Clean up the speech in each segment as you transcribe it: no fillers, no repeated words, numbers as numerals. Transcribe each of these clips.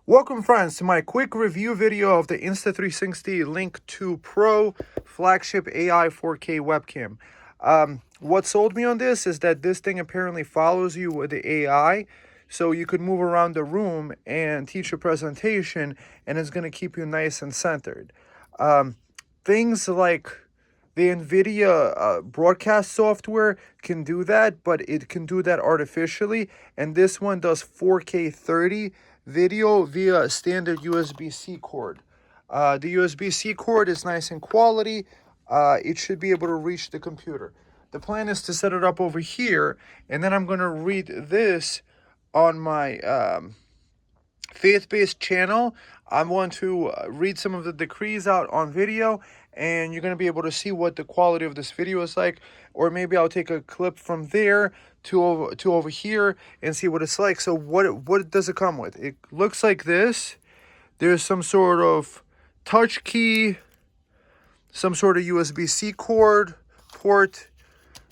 Welcome friends to my quick review video of the Insta360 Link 2 Pro Flagship AI 4K webcam. What sold me on this is that this thing apparently follows you with the AI, so you could move around the room and teach a presentation and it's going to keep you nice and centered. Things like the NVIDIA broadcast software can do that, but it can do that artificially. And this one does 4K 30 video via standard USB-C cord. The USB-C cord is nice and quality. It should be able to reach the computer. The plan is to set it up over here, and then I'm going to read this on my faith-based channel. I'm going to read some of the decrees out on video, and you're going to be able to see what the quality of this video is like, or maybe I'll take a clip from there to over here and see what it's like. So what does it come with? It looks like this. There's some sort of touch key, some sort of USB-C cord port.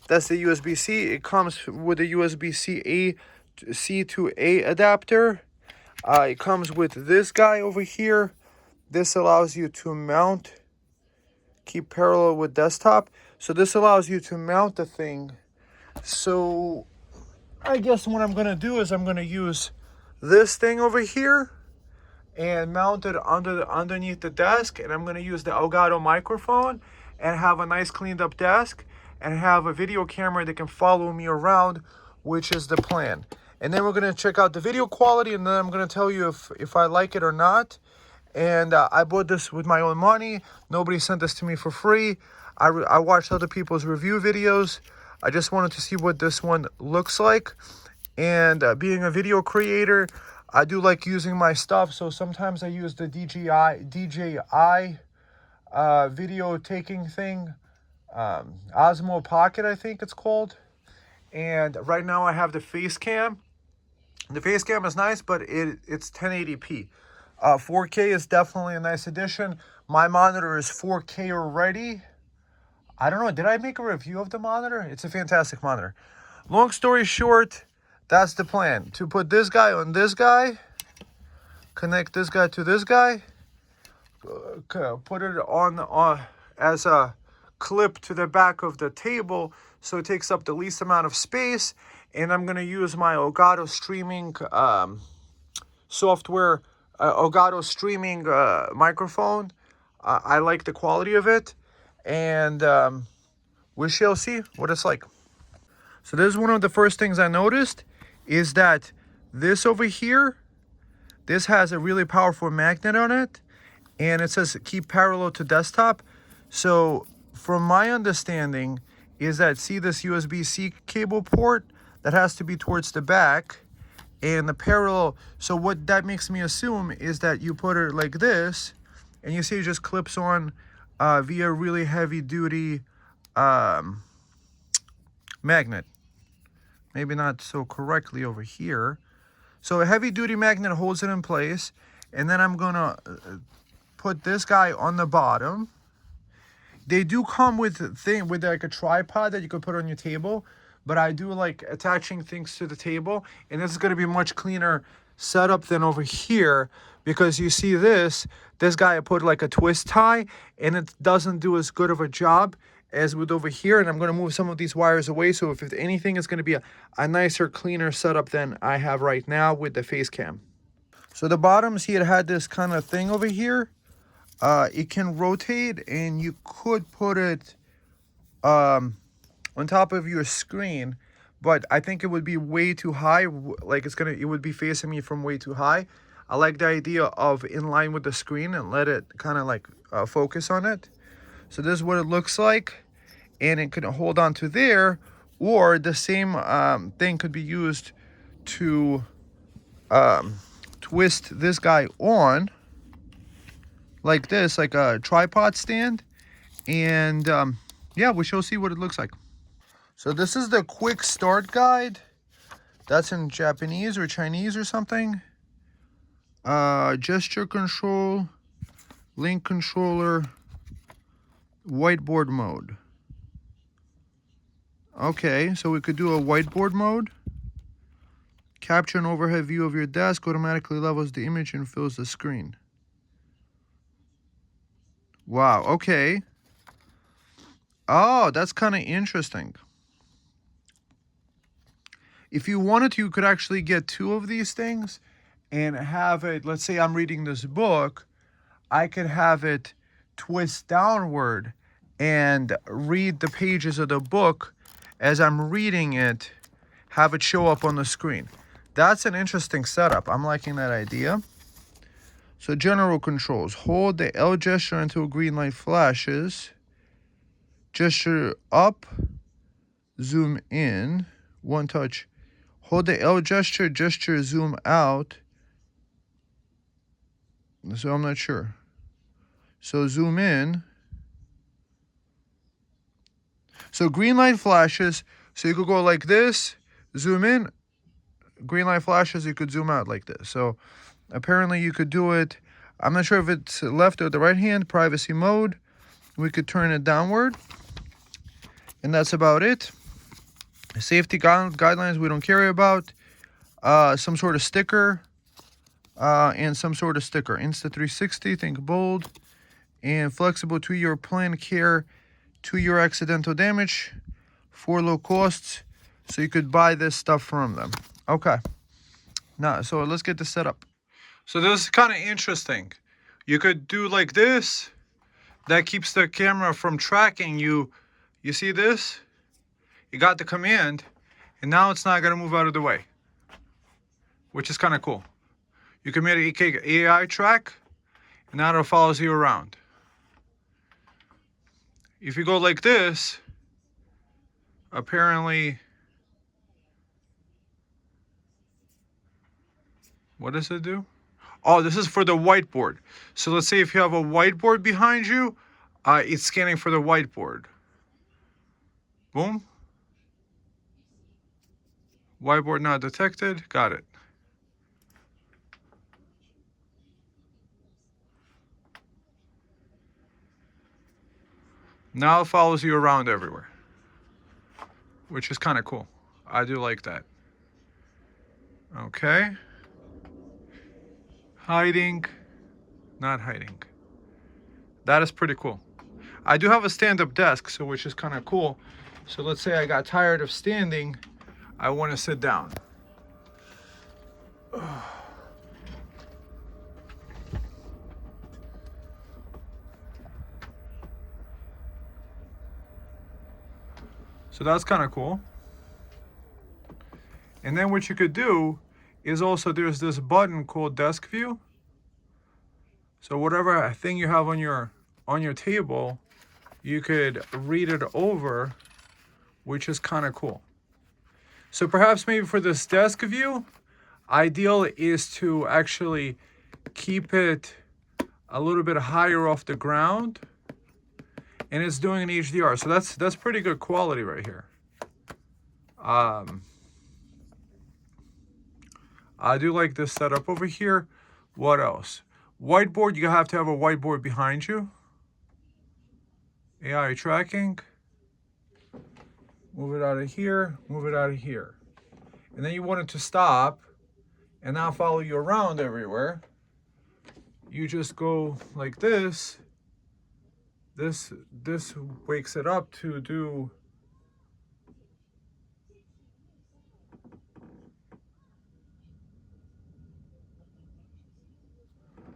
That's the USB-C. It comes with a USB-C to A adapter. It comes with this guy over here. This allows you to mount, keep parallel with desktop. So this allows you to mount the thing. So I guess what I'm going to do is I'm going to use this thing over here and mount it underneath the desk. And I'm going to use the Elgato microphone and have a nice cleaned up desk and have a video camera that can follow me around, which is the plan. And then we're going to check out the video quality, and then I'm going to tell you if I like it or not. And I bought this with my own money. Nobody sent this to me for free. I watched other people's review videos. I just wanted to see what this one looks like. And being a video creator, I do like using my stuff. So sometimes I use the DJI video taking thing. Osmo Pocket, I think it's called. And right now I have the face cam. The face cam is nice, but it's 1080p. 4K is definitely a nice addition. My monitor is 4K already. I don't know, did I make a review of the monitor? It's a fantastic monitor. Long story short, that's the plan. To put this guy on this guy, connect this guy to this guy, put it on as a clip to the back of the table so it takes up the least amount of space. And I'm going to use my Elgato streaming software, Elgato streaming microphone. I like the quality of it, and we shall see what it's like. So this is one of the first things I noticed, is that this over here, this has a really powerful magnet on it, and it says keep parallel to desktop. So from my understanding is that, see this USB-C cable port? That has to be towards the back, and the parallel. So what that makes me assume is that you put it like this, and you see it just clips on via really heavy duty magnet. Maybe not so correctly over here. So a heavy duty magnet holds it in place, and then I'm gonna put this guy on the bottom. They do come with like a tripod that you could put on your table, but I do like attaching things to the table, and this is going to be much cleaner setup than over here, because you see this guy I put like a twist tie, and it doesn't do as good of a job as with over here. And I'm going to move some of these wires away, so if anything, it's going to be a nicer, cleaner setup than I have right now with the face cam. So the bottom, see, it had this kind of thing over here. It can rotate, and you could put it on top of your screen, but I think it would be way too high. Like it would be facing me from way too high. I like the idea of in line with the screen and let it kind of like focus on it. So this is what it looks like, and it could hold on to there, or the same thing could be used to twist this guy on like this, like a tripod stand, and yeah, we shall see what it looks like. So this is the quick start guide. That's in Japanese or Chinese or something. Gesture control, link controller, whiteboard mode. Okay, so we could do a whiteboard mode. Capture an overhead view of your desk, automatically levels the image and fills the screen. Wow, okay. Oh, that's kind of interesting. If you wanted to, you could actually get two of these things and have it, let's say I'm reading this book, I could have it twist downward and read the pages of the book as I'm reading it, have it show up on the screen. That's an interesting setup. I'm liking that idea. So general controls. Hold the L gesture until green light flashes. Gesture up, zoom in, one touch. Hold the L gesture, gesture zoom out. So I'm not sure. So zoom in. So green light flashes. So you could go like this, zoom in. Green light flashes, you could zoom out like this. So apparently you could do it. I'm not sure if it's left or the right hand. Privacy mode. We could turn it downward. And that's about it. Safety guidelines we don't care about. Some sort of sticker. And some sort of sticker. Insta360, think bold. And flexible 2-year plan care. 2-year accidental damage. 4 low costs. So you could buy this stuff from them. Okay. Now, so let's get this set up. So this is kind of interesting. You could do like this. That keeps the camera from tracking you. You see this? You got the command, and now it's not going to move out of the way, which is kind of cool. You can make an AI track, and now it follows you around. If you go like this, apparently, what does it do? Oh, this is for the whiteboard. So let's say if you have a whiteboard behind you, it's scanning for the whiteboard. Boom. Whiteboard not detected. Got it. Now it follows you around everywhere, which is kind of cool. I do like that. Okay. Hiding, not hiding. That is pretty cool. I do have a stand-up desk, so which is kind of cool. So let's say I got tired of standing, I want to sit down. So that's kind of cool. And then what you could do is also there's this button called desk view. So whatever thing you have on your table, you could read it over, which is kind of cool. So perhaps maybe for this desk view, ideal is to actually keep it a little bit higher off the ground, and it's doing an HDR. So that's pretty good quality right here. I do like this setup over here. What else? Whiteboard, you have to have a whiteboard behind you. AI tracking. Move it out of here, move it out of here. And then you want it to stop and not follow you around everywhere. You just go like this. This wakes it up to do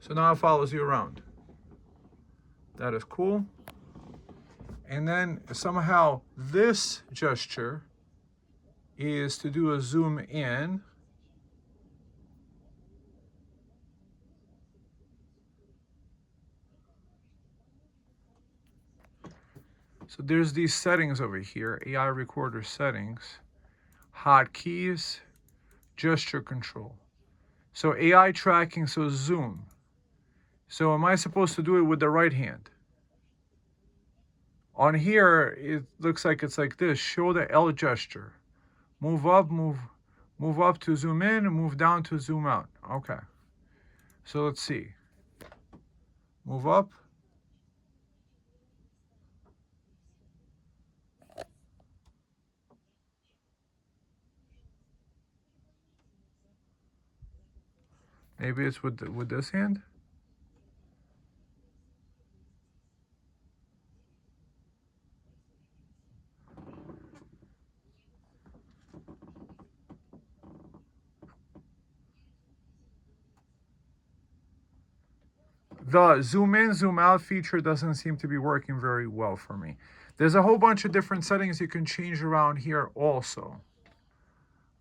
so now it follows you around. That is cool. And then somehow this gesture is to do a zoom in. So there's these settings over here, AI recorder settings, hotkeys, gesture control. So AI tracking, so zoom. So am I supposed to do it with the right hand? On here, it looks like it's like this. Show the L gesture. Move up, move up to zoom in, and move down to zoom out. Okay. So let's see. Move up. Maybe it's with this hand. The zoom in, zoom out feature doesn't seem to be working very well for me. There's a whole bunch of different settings you can change around here also.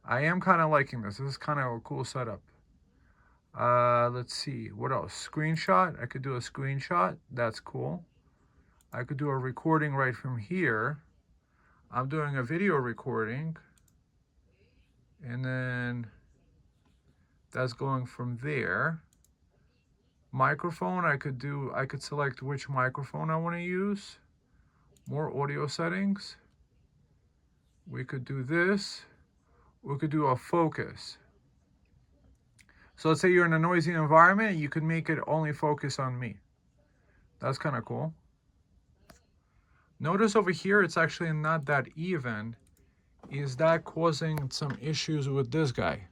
I am kind of liking this. This is kind of a cool setup. Let's see, what else? Screenshot, I could do a screenshot. That's cool. I could do a recording right from here. I'm doing a video recording. And then that's going from there. Microphone, I could select which microphone I want to use. More audio settings. We could do this. We could do a focus. So let's say you're in a noisy environment, you could make it only focus on me. That's kind of cool. Notice over here, it's actually not that even. Is that causing some issues with this guy?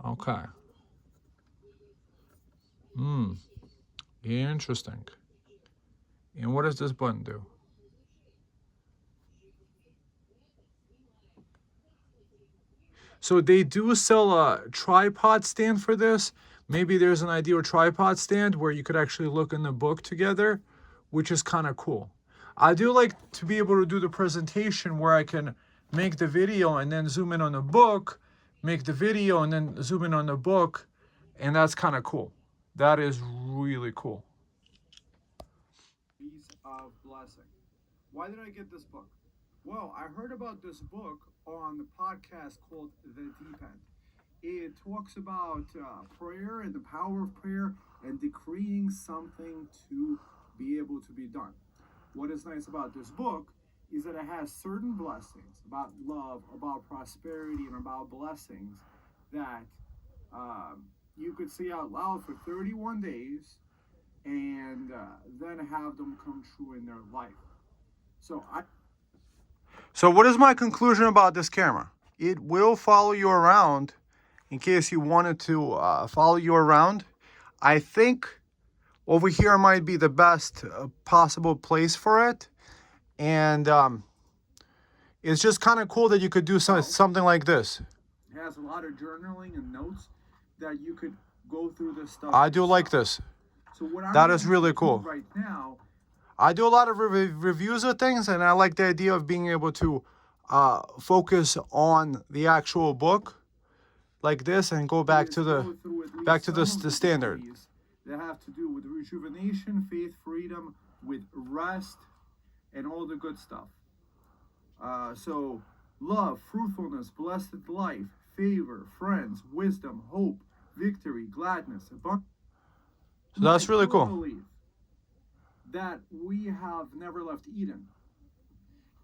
Okay. Interesting. And what does this button do? So they do sell a tripod stand for this. Maybe there's an ideal tripod stand where you could actually look in the book together, which is kind of cool. I do like to be able to do the presentation where I can make the video and then zoom in on the book, make the video and then zoom in on the book, and that's kind of cool. That is really cool. Piece of blessing. Why did I get this book? Well, I heard about this book on the podcast called The Deep End. It talks about prayer and the power of prayer and decreeing something to be able to be done. What is nice about this book is that it has certain blessings about love, about prosperity, and about blessings that you could say out loud for 31 days and then have them come true in their life. So what is my conclusion about this camera? It will follow you around in case you wanted to follow you around. I think over here might be the best possible place for it. And it's just kind of cool that you could do something like this. It has a lot of journaling and notes that you could go through this stuff. I do like this. So that is really cool. Right now, I do a lot of reviews of things, and I like the idea of being able to focus on the actual book like this and go back to the standard. That have to do with rejuvenation, faith, freedom, with rest, and all the good stuff. So love, fruitfulness, blessed life, favor, friends, wisdom, hope, victory, gladness, abundance. So that's really cool. That we have never left Eden.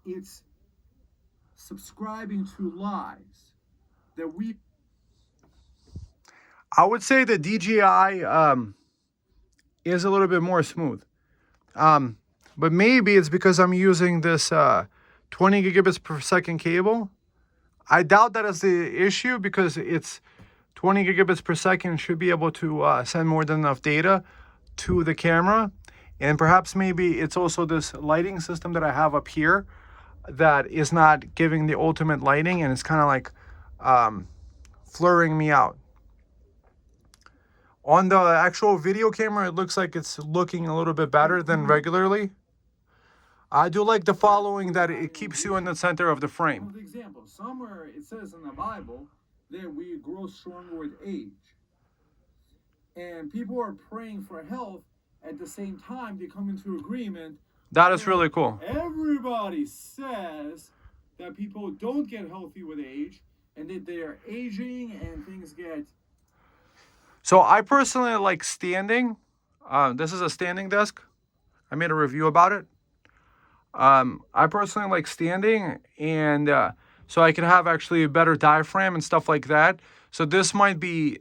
It's subscribing to lies that we. I would say the DJI is a little bit more smooth. But maybe it's because I'm using this 20 gigabits per second cable. I doubt that is the issue because it's 20 gigabits per second should be able to send more than enough data to the camera. And perhaps maybe it's also this lighting system that I have up here that is not giving the ultimate lighting, and it's kind of like flurrying me out. On the actual video camera, it looks like it's looking a little bit better than regularly. I do like the following that it keeps you in the center of the frame. For example, somewhere it says in the Bible that we grow stronger with age. And people are praying for health. At the same time, they come into agreement. That is really cool. Everybody says that people don't get healthy with age and that they are aging and things get. So I personally like standing. This is a standing desk. I made a review about it. I personally like standing, and so I can have actually a better diaphragm and stuff like that. So this might be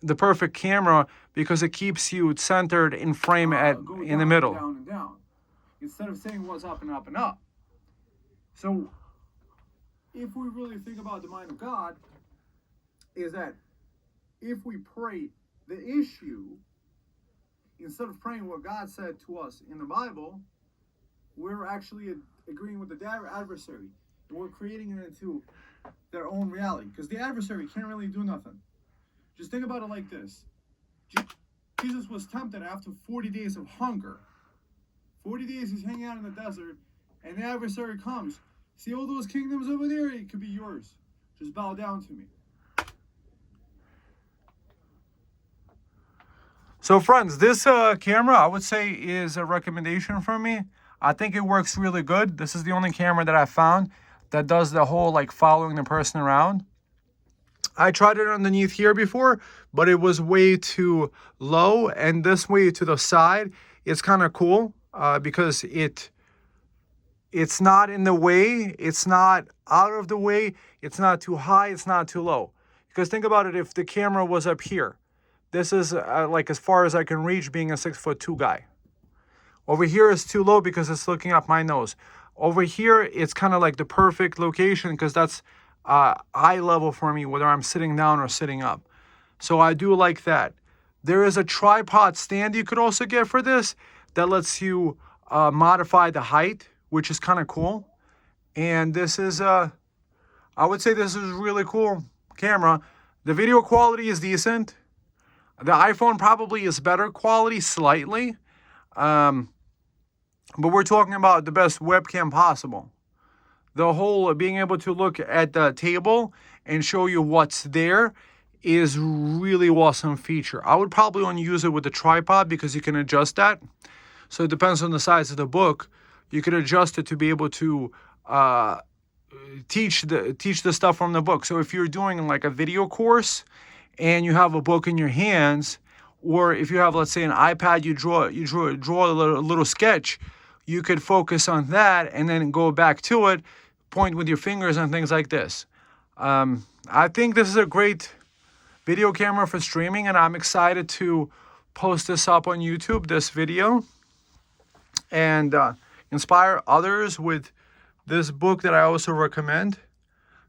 the perfect camera because it keeps you centered in frame in the middle. Down and down, instead of saying what's up and up and up. So if we really think about the mind of God, is that if we pray the issue, instead of praying what God said to us in the Bible, we're actually agreeing with the adversary. And we're creating it into their own reality. Because the adversary can't really do nothing. Just think about it like this. Jesus was tempted after 40 days of hunger. 40 days he's hanging out in the desert, and the adversary comes. See all those kingdoms over there? It could be yours. Just bow down to me. So friends, this camera, I would say, is a recommendation from me. I think it works really good. This is the only camera that I found that does the whole like following the person around. I tried it underneath here before, but it was way too low, and this way to the side, it's kind of cool because it's not in the way, it's not out of the way, it's not too high, it's not too low. Because think about it, if the camera was up here, this is like as far as I can reach being a 6'2" guy. Over here is too low because it's looking up my nose. Over here, it's kind of like the perfect location because that's eye level for me, whether I'm sitting down or sitting up. So I do like that. There is a tripod stand you could also get for this that lets you modify the height, which is kind of cool. And this is, I would say this is a really cool camera. The video quality is decent. The iPhone probably is better quality slightly. But we're talking about the best webcam possible. The whole being able to look at the table and show you what's there is really awesome feature. I would probably only use it with the tripod because you can adjust that. So it depends on the size of the book. You can adjust it to be able to teach the stuff from the book. So if you're doing like a video course and you have a book in your hands, or if you have, let's say, an iPad, you draw a little sketch, you could focus on that and then go back to it, point with your fingers and things like this. I think this is a great video camera for streaming, and I'm excited to post this up on YouTube, this video, and inspire others with this book that I also recommend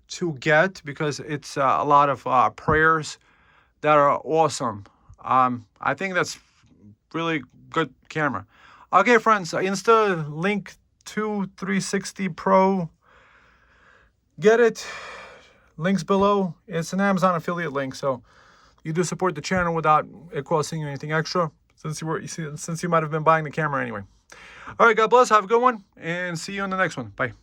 to get because it's a lot of prayers that are awesome. I think that's really good camera. Okay, friends, Insta360 Pro. Get it. Links below. It's an Amazon affiliate link, so you do support the channel without it costing you anything extra, since you might have been buying the camera anyway. All right, God bless. Have a good one, and see you in the next one. Bye.